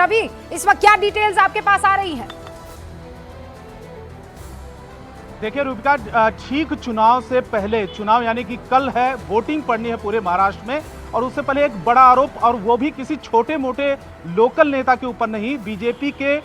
रवि, इस वक्त क्या डिटेल्स आपके पास आ रही हैं? देखिए रूबिका, ठीक चुनाव से पहले, चुनाव यानी कि कल है, वोटिंग पड़नी है पूरे महाराष्ट्र में, और उससे पहले एक बड़ा आरोप, और वो भी किसी छोटे मोटे लोकल नेता के ऊपर नहीं, बीजेपी के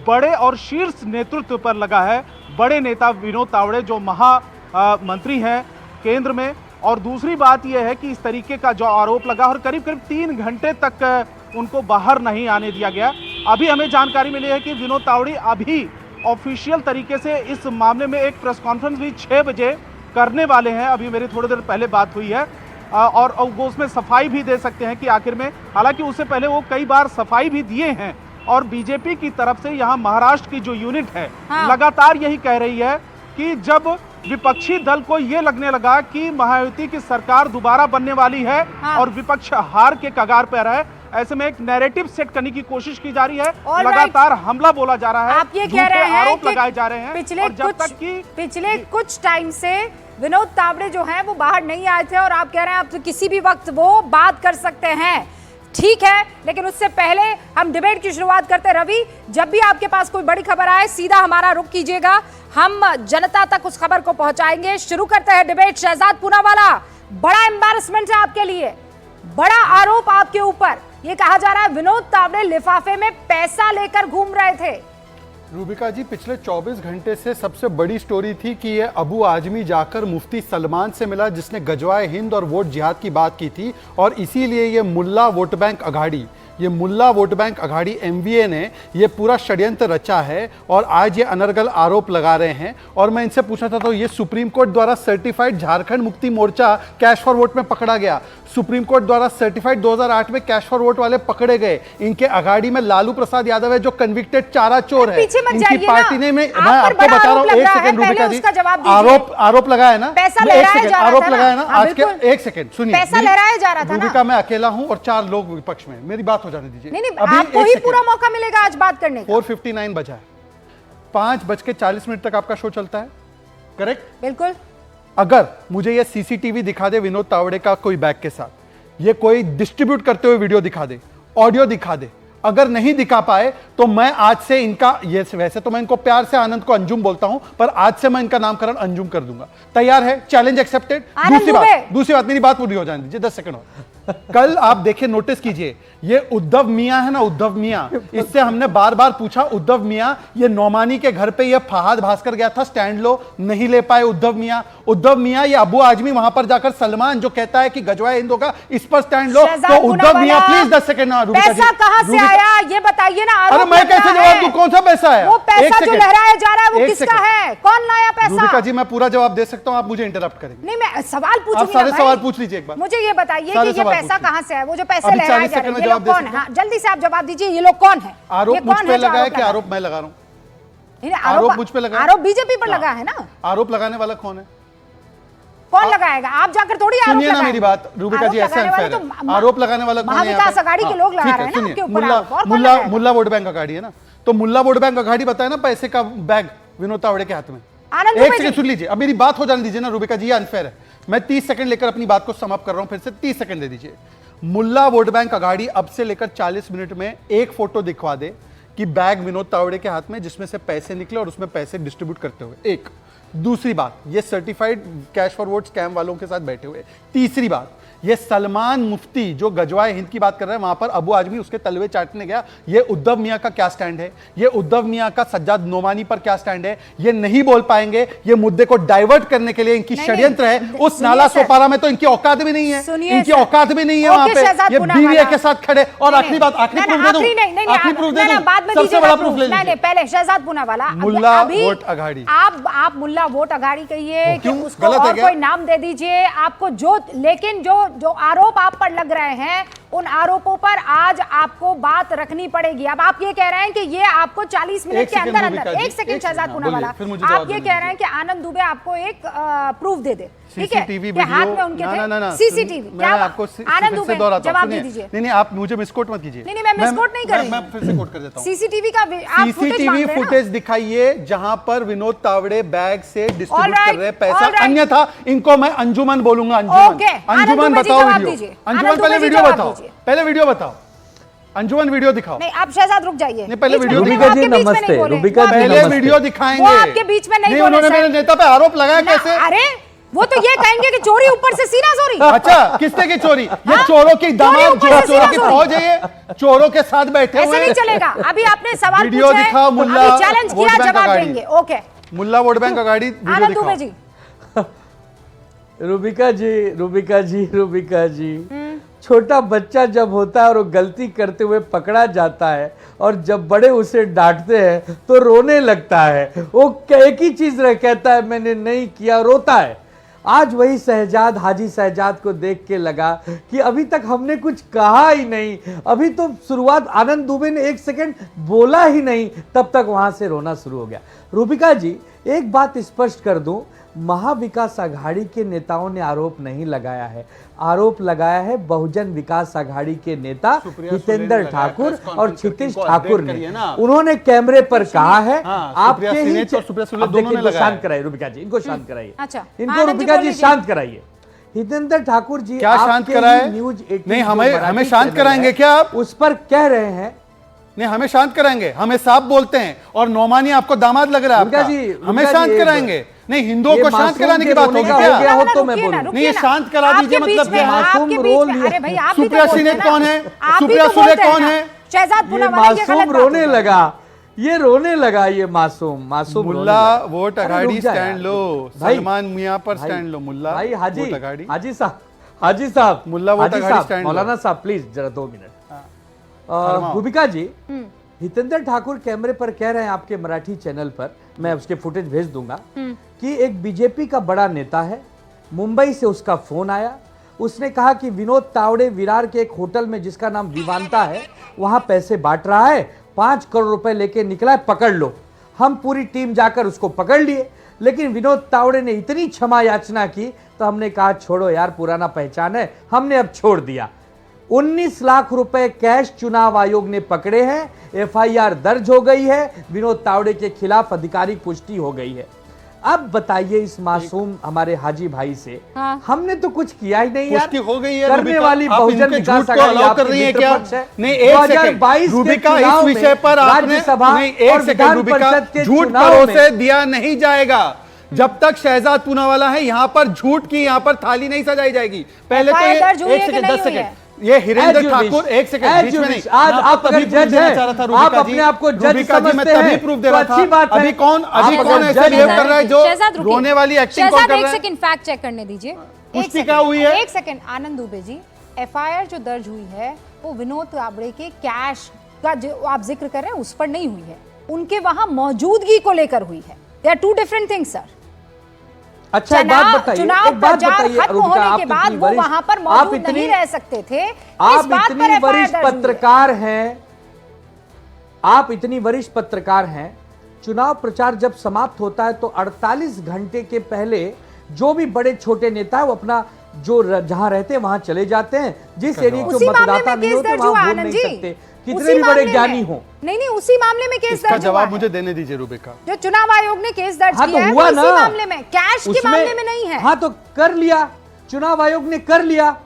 बड़े और शीर्ष नेतृत्व पर लगा है। बड़े नेता विनोद तावड़े जो महामंत्री हैं केंद्र में, और दूसरी बात यह है कि इस तरीके का जो आरोप लगा और करीब करीब 3 घंटे तक उनको बाहर नहीं आने दिया गया। अभी हमें जानकारी मिली है कि विनोद तावड़े अभी ऑफिशियल तरीके से इस मामले में एक प्रेस कॉन्फ्रेंस भी 6 बजे करने वाले हैं। अभी मेरी थोड़ी देर पहले बात हुई है, और वो उसमें सफाई भी दे सकते हैं कि आखिर में, हालांकि उससे पहले वो कई बार सफाई भी दिए हैं। और बीजेपी की तरफ से यहाँ महाराष्ट्र की जो यूनिट है, लगातार यही कह रही है कि जब विपक्षी दल को ये लगने लगा कि महायुति की सरकार दोबारा बनने वाली है और विपक्ष हार के कगार पर है, ऐसे में एक नैरेटिव सेट करने की कोशिश की जा रही है। लगातार हमला बोला जा रहा है, आप ये कह रहे हैं आरोप लगाए जा रहे हैं। पिछले कुछ टाइम से विनोद तावड़े जो हैं वो बाहर नहीं आए थे, और आप कह रहे हैं अब तो किसी भी वक्त वो बात कर सकते हैं। ठीक है, लेकिन उससे पहले हम डिबेट की शुरुआत करते हैं। रवि, जब भी आपके पास कोई बड़ी खबर आए सीधा हमारा रुख कीजिएगा, हम जनता तक उस खबर को पहुंचाएंगे। शुरू करते हैं डिबेट। शहजाद पूनावाला, बड़ा एम्बैरेसमेंट है आपके लिए, बड़ा आरोप आपके ऊपर। ये कहा जा रहा है विनोद तावड़े लिफाफे में पैसा लेकर घूम रहे थे। रूबिका जी, पिछले 24 घंटे से सबसे बड़ी स्टोरी थी कि ये अबू आजमी जाकर मुफ्ती सलमान से मिला, जिसने गजवाए हिंद और वोट जिहाद की बात की थी, और इसीलिए ये मुल्ला वोट बैंक अघाड़ी, ये मुल्ला वोट बैंक अघाड़ी एमवीए ने ये पूरा षड्यंत्र रचा है, और आज ये अनर्गल आरोप लगा रहे हैं। और मैं इनसे पूछना चाहता हूँ, ये सुप्रीम कोर्ट द्वारा certified Jharkhand Mukti Morcha cash for vote में पकड़ा गया, सुप्रीम कोर्ट द्वारा सर्टिफाइड 2008 में कैश फॉर वोट वाले पकड़े गए। इनके अघाड़ी में लालू प्रसाद यादव है जो कन्विक्टेड चारा चोर है। इनकी पार्टी ने, मैं आपको बता रहा हूँ, एक सेकंड रूबिका जी, आरोप लगाया ना, आरोप लगाया ना आज के, एक सेकंड सुनिए, पैसा लहराया जा रहा था ना। रूबिका, मैं अकेला हूँ और 4 लोग विपक्ष में, मेरी बात हो जाने दीजिए। नहीं, आपको ही पूरा मौका मिलेगा आज बात करने का। 4:59 बजा है, 5:40 तक आपका शो चलता है, करेक्ट? बिल्कुल। अगर मुझे ये सीसीटीवी दिखा दे विनोद तावड़े का कोई बैग के साथ, ये कोई डिस्ट्रीब्यूट करते हुए वीडियो दिखा दे, ऑडियो दिखा दे, अगर नहीं दिखा पाए तो मैं आज से इनका, ये वैसे तो मैं इनको प्यार से आनंद को अंजुम बोलता हूं, पर आज से मैं इनका नामकरण अंजुम कर दूंगा। तैयार है? Challenge accepted. दूसरी बात, मेरी बात पूरी हो जाने दीजिए, 10 सेकंड और। कल आप देखिए, नोटिस कीजिए, ये उद्धव मियां है ना, उद्धव मियां, इससे हमने बार बार पूछा, उद्धव मियां, ये नौमानी के घर पे ये फहाद भास्कर गया था, स्टैंड लो, नहीं ले पाए उद्धव मियां। उद्धव मियां, ये अबू आजमी वहां पर जाकर सलमान जो कहता है कि गजवाए हिंद होगा, इस पर स्टैंड लो, तो उद्धव मियां प्लीज 10 सेकंड ना। पैसा कहां से आया ये बताइए ना। अरे मैं कैसे जवाब दूं, कौन सा पैसा है? वो पैसा जो लहराया जा रहा है वो किसका है? कौन लाया पैसा? रूबिका जी, मैं पूरा जवाब दे सकता हूं, आप मुझे इंटरप्ट करेंगे। नहीं, मैं सवाल पूछूंगी। आप सारे सवाल पूछ लीजिए एक बार। मुझे ये बताइए कि ये पैसा कहाँ से है? वो जो पैसे लहराए जा रहे हैं, ये लोग कौन है? हाँ, जल्दी से आप जवाब दीजिए, ये लोग कौन है? आरोप मुझ पे लगा है कि आरोप मैं लगा रहा हूँ? आरोप मुझ पे लगा, आरोप बीजेपी पर लगा है ना। आरोप लगाने वाला कौन है? कौन लगाएगा? आप जाकर थोड़ी आरोप सुनिए ना मेरी बात रूबिका जी, ऐसा अनफेयर है। आरोप लगाने वाला कौन है? महाविकास अघाड़ी के लोग लगा रहे हैं ना आपके ऊपर। मुल्ला वोट बैंक अघाड़ी है ना, तो मुल्ला वोट बैंक अघाड़ी बताए ना पैसे का बैग विनोद तावड़े के हाथ में। एक सेकंड सुन लीजिए, अब मेरी बात हो जाने दीजिए ना रूबिका जी, ये अनफेयर है। मैं 30 सेकंड लेकर अपनी बात को समाप्त कर रहा हूं, फिर से 30 सेकंड दे दीजिए। मुल्ला वोट बैंक अघाड़ी अब से लेकर 40 मिनट में एक फोटो दिखवा दे कि बैग विनोद तावड़े के हाथ में जिसमें से पैसे निकले और उसमें पैसे डिस्ट्रीब्यूट करते हुए। एक दूसरी बात, ये certified cash for vote scam वालों के साथ बैठे हुए। तीसरी बात, ये सलमान मुफ्ती जो गजवाए हिंद की बात कर रहे हैं, वहां पर अबू आजमी उसके तलवे चाटने गया। ये उद्धव मियां का क्या स्टैंड है? ये उद्धव मियां का सज्जाद नोमानी पर क्या स्टैंड है? ये नहीं बोल पाएंगे। ये मुद्दे को डाइवर्ट करने के लिए इनकी षड्यंत्र है। उस नाला सोपारा में तो इनकी औकात भी नहीं है, इनकी औकात भी नहीं है वहां पे। ये बीवीए के साथ खड़े। और आखिरी बात, आखिरी प्रूफ दे दूं, आखिरी प्रूफ दे दूं, सबसे बड़ा प्रूफ ले लीजिए। पहले शहजाद पूनावाला, मुल्ला वोट अघाड़ी, आप मुल्ला वोट अघाड़ी कहिए कि उसको और कोई नाम दे दीजिए आपको, जो लेकिन जो आरोप आप पर लग रहे हैं उन आरोपों पर आज आपको बात रखनी पड़ेगी। अब आप ये कह रहे हैं कि ये आपको 40 मिनट के अंदर अंदर, एक सेकंड शहजाद पूनावाला, आप ये कह रहे हैं कि आनंद दुबे आपको एक प्रूफ दे दे, ठीक है, कि हाथ में उनके थे सीसीटीवी। मैं आपको आनंद दुबे जवाब दे दीजिए। नहीं, आप मुझे मिसकोट मत कीजिए। नहीं, मैं मिसकोट नहीं कर रही, मैं फिर से कोट कर देता हूं। सीसीटीवी का सीसीटीवी फुटेज दिखाइए जहां पर विनोद तावड़े बैग से डिस्ट्रीब्यूट कर रहे हैं पैसा, अन्यथा इनको मैं अंजुमन बोलूंगा। अंजुमन बताओ वीडियो, अंजुमन पहले वीडियो बताओ, पहले वीडियो बताओ। अंजुमन वीडियो दिखाओ। नहीं, आप शहजाद रुक जाइए। नहीं, पहले बीच में वीडियो नहीं, दिखाओ। वो आपके बीच में नहीं बोले। रुबिका जी, पहले नमस्ते। वीडियो दिखाएंगे। वो आपके बीच में नहीं बोले, उन्होंने सर। मेरे नेता पे आरोप लगाया ना, कैसे? अरे वो तो ये कहेंगे कि चोरी ऊपर से सीना चोरी। अच्छा, किसने की चोरी? ये हाँ? चोरों की दामाद, ऊपर से चोरों की सीना फौज है, ये चोरों के साथ बैठे ऐसे हुए नहीं हैं। चलेगा। अभी आपने सवाल वीडियो पूछा है, दिखाओ, मुल्ला अभी चैलेंज वोट किया, बैंक जवाब अगाड़ी। देंगे। ओके, मुल्ला वोट बैंक अगाड़ी वीडियो आनंद दुबे जी। दिखाओ। रुबिका जी छोटा बच्चा जब होता है और वो गलती करते हुए पकड़ा जाता है और जब बड़े उसे डांटते हैं तो रोने लगता है। वो एक ही चीज कहता है, मैंने नहीं किया, रोता है। आज वही शहजाद, हाजी शहजाद को देख के लगा कि अभी तक हमने कुछ कहा ही नहीं, अभी तो शुरुआत, आनंद दुबे ने 1 सेकंड बोला ही नहीं, तब तक वहां से रोना शुरू हो गया। रुबिका जी, एक बात स्पष्ट कर दूं, महाविकास आघाड़ी के नेताओं ने आरोप नहीं लगाया है, आरोप लगाया है बहुजन विकास आघाड़ी के नेता हितेंद्र ठाकुर और क्षितिज ठाकुर ने। उन्होंने कैमरे पर कहा है, आपके ही इनको शांत कराइए रुबिका जी, इनको शांत कराइए। अच्छा, इनको रुबिका जी शांत कराइए। हितेंद्र ठाकुर जी क्या शांत कराए? न्यूज 18 नहीं, हमें शांत कराएंगे क्या आप? उस पर कह रहे हैं, नहीं, हमें शांत कराएंगे, हमें साफ बोलते हैं और नौमानी आपको दामाद लग रहा है रुबिका आपका। जी, हमें रुबिका शांत जी, कराएंगे। नहीं, हिंदुओं ये को शांत मासूम कराने की के बात रोने होगी का क्या? हो गया हो तो मैं रुकिए ना, बोलूं। नहीं, ये रुकिए ना। शांत करा दीजिए, आपके बीच मतलब में, क्या? आपके मासूम बीच रोल में- लिया। अरे भाई, आप भी तो सुप्रिया बोलते सुले हैं ना। कौन है? आप भी सुप्रिया तो सुले बोलते हैं कौन ना। है? शहजाद ये पूनावाला ये गलत मासूम बात रोने है। लगा, ये रोने लगा, ये मासूम मुल्ला रोने लगा। वोट अरे अगाड़ी रुक जा स्टैंड यार। लो, भाई, सलमान मियां पर भाई, स्टैंड लो। मुल्ला भाई, वोट अगाड़ी। हाजी साहब, मुल्ला वोट हाजी अगाड़ी साहब, स्टैंड लो। मौलाना साहब प्लीज जरा 2 मिनट। फरमाओ। रुबिका जी, हितेंद्र ठाकुर कैमरे पर कह रहे हैं आपके मराठी चैनल पर, मैं उसके फुटेज भेज दूंगा, कि एक बीजेपी का बड़ा नेता है, मुंबई से उसका फोन आया, उसने कहा कि विनोद तावड़े विरार के एक होटल में जिसका नाम विवांता है, वहां पैसे बांट रहा है, 5 करोड़ रुपए लेके निकला है, पकड़ लो। हम पूरी टीम जाकर उसको पकड़ लिए, लेकिन विनोद तावड़े ने इतनी क्षमा याचना की तो हमने कहा छोड़ो यार, पुराना पहचान है, हमने अब छोड़ दिया। 19 लाख रुपए कैश चुनाव आयोग ने पकड़े हैं, एफआईआर दर्ज हो गई है, विनोद तावड़े के खिलाफ आधिकारिक पुष्टि हो गई है। अब बताइए इस मासूम हमारे हाजी भाई से, हाँ। हमने तो कुछ किया ही नहीं यार। पुष्टि हो गई है। करने रुबिका, वाली आप बहुजन इनके विकास झूठ को आघाड़ी अलाउ कर आपकी रही है मित्र क्या? पक्ष है। नहीं, एक सेकंड 2022 के रुबिका, इस चुनाव विषय में पर आपने राज्यसभा नहीं, एक और सेकंड विधान रुबिका, परिषद के झूठ चुनाव पर में- उसे दिया नहीं जाएगा जब तक शहजाद पूनावाला है। यहाँ पर झूठ की यहाँ पर थाली नहीं सजाई जाएगी। पहले तो FIR दर्ज हुई एक है कि सेकंड, नहीं 10 हुई है? सेकंड, ये Hirendra As you Thakur, wish. एक सेकंड As बीच you में नहीं। wish. आज मैं आप आपको अगर तभी proof जज देना हैं, चाह रहा था, आप रुबिका अपने जी। आप को जज रुबिका जी, मैं समझते तभी हैं, प्रूफ तो दे रहा अच्छी था। बात है। अभी कौन आप ऐसे जज बिहेव हैं। कर रहा है जो शहजाद रुकिए। रोने वाली एक्टिंग कौन शहजाद, कर एक रहा है? सेकंड फैक्ट चेक करने दीजिए। पुष्टि क्या हुई है? एक सेकंड आनंद दुबे जी, एफआईआर जो दर्ज हुई है वो विनोद तावड़े के कैश का जो आप जिक्र कर रहे हैं उस पर नहीं हुई है, उनके वहां मौजूदगी को लेकर हुई है। They are 2 different things sir. अच्छा, एक बात बताइए, चुनाव एक बात प्रचार बताइए, खत्म रुबिका, होने आप के इतनी बाद वो वरिष्ठ- वहां पर आप मौजूद इतनी- नहीं रह सकते थे। आप इस बात इतनी पर FIR वरिष्ठ दर्ज हुई है। पत्रकार हैं, आप इतनी वरिष्ठ पत्रकार हैं, चुनाव प्रचार जब समाप्त होता है तो 48 घंटे के पहले जो भी बड़े छोटे नेता है वो अपना जो जहां रहते हैं वहां चले जाते हैं, जिस एरिया के उसी मामले मतदाता में नहीं केस होते दर्ज वहां हुआ वोट आनंद नहीं जी। सकते, उसी कितने भी बड़े मामले में- ज्ञानी हो। नहीं, उसी मामले में केस इसका दर्ज हुआ जवाब है। मुझे देने दीजिए रुबिका। जो चुनाव आयोग ने केस दर्ज हाँ, किया तो है हुआ वो ना इसी मामले में, कैश के उसमें- मामले में नहीं है। हाँ, तो कर लिया, चुनाव आयोग ने कर लिया।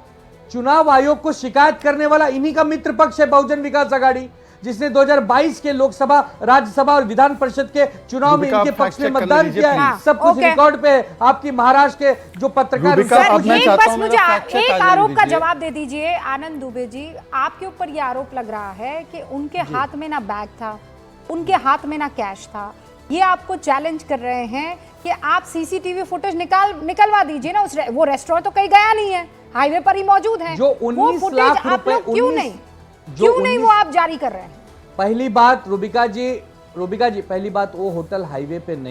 चुनाव आयोग को शिकायत करने वाला इन्हीं का मित्र पक्ष है बहुजन विकास आघाड़ी, जिसने 2022 के लोकसभा, राज्यसभा और विधान परिषद के चुनाव में रुबिका, इनके आप पक्ष में fact check मतदान करने किया है। दीजिए, सब कुछ ओके। रिकॉर्ड पे है। आपकी महाराष्ट्र के जो पत्रकार रुबिका, उनका- अब मैं एक चाहता बस हूं मुझे मेरा fact check एक आ जाने आरोप का दीजिए। जवाब दे दीजिए आनंद दुबे जी। आपके ऊपर ये आरोप लग रहा है कि उनके हाथ में ना बैग था, उनके हाथ में ना कैश था। ये आपको चैलेंज कर रहे हैं कि आप सीसीटीवी फुटेज निकलवा दीजिए ना। वो रेस्टोरेंट तो कहीं गया नहीं है, हाईवे पर ही मौजूद है। जो वो 19 फुटेज लाख आप लोग रुपए, क्यों 19 नहीं, जो क्यों नहीं वो 19 आप जारी कर रहे हैं? पहली बात रुबिका जी, पहली बात वो होटल हाईवे पे नहीं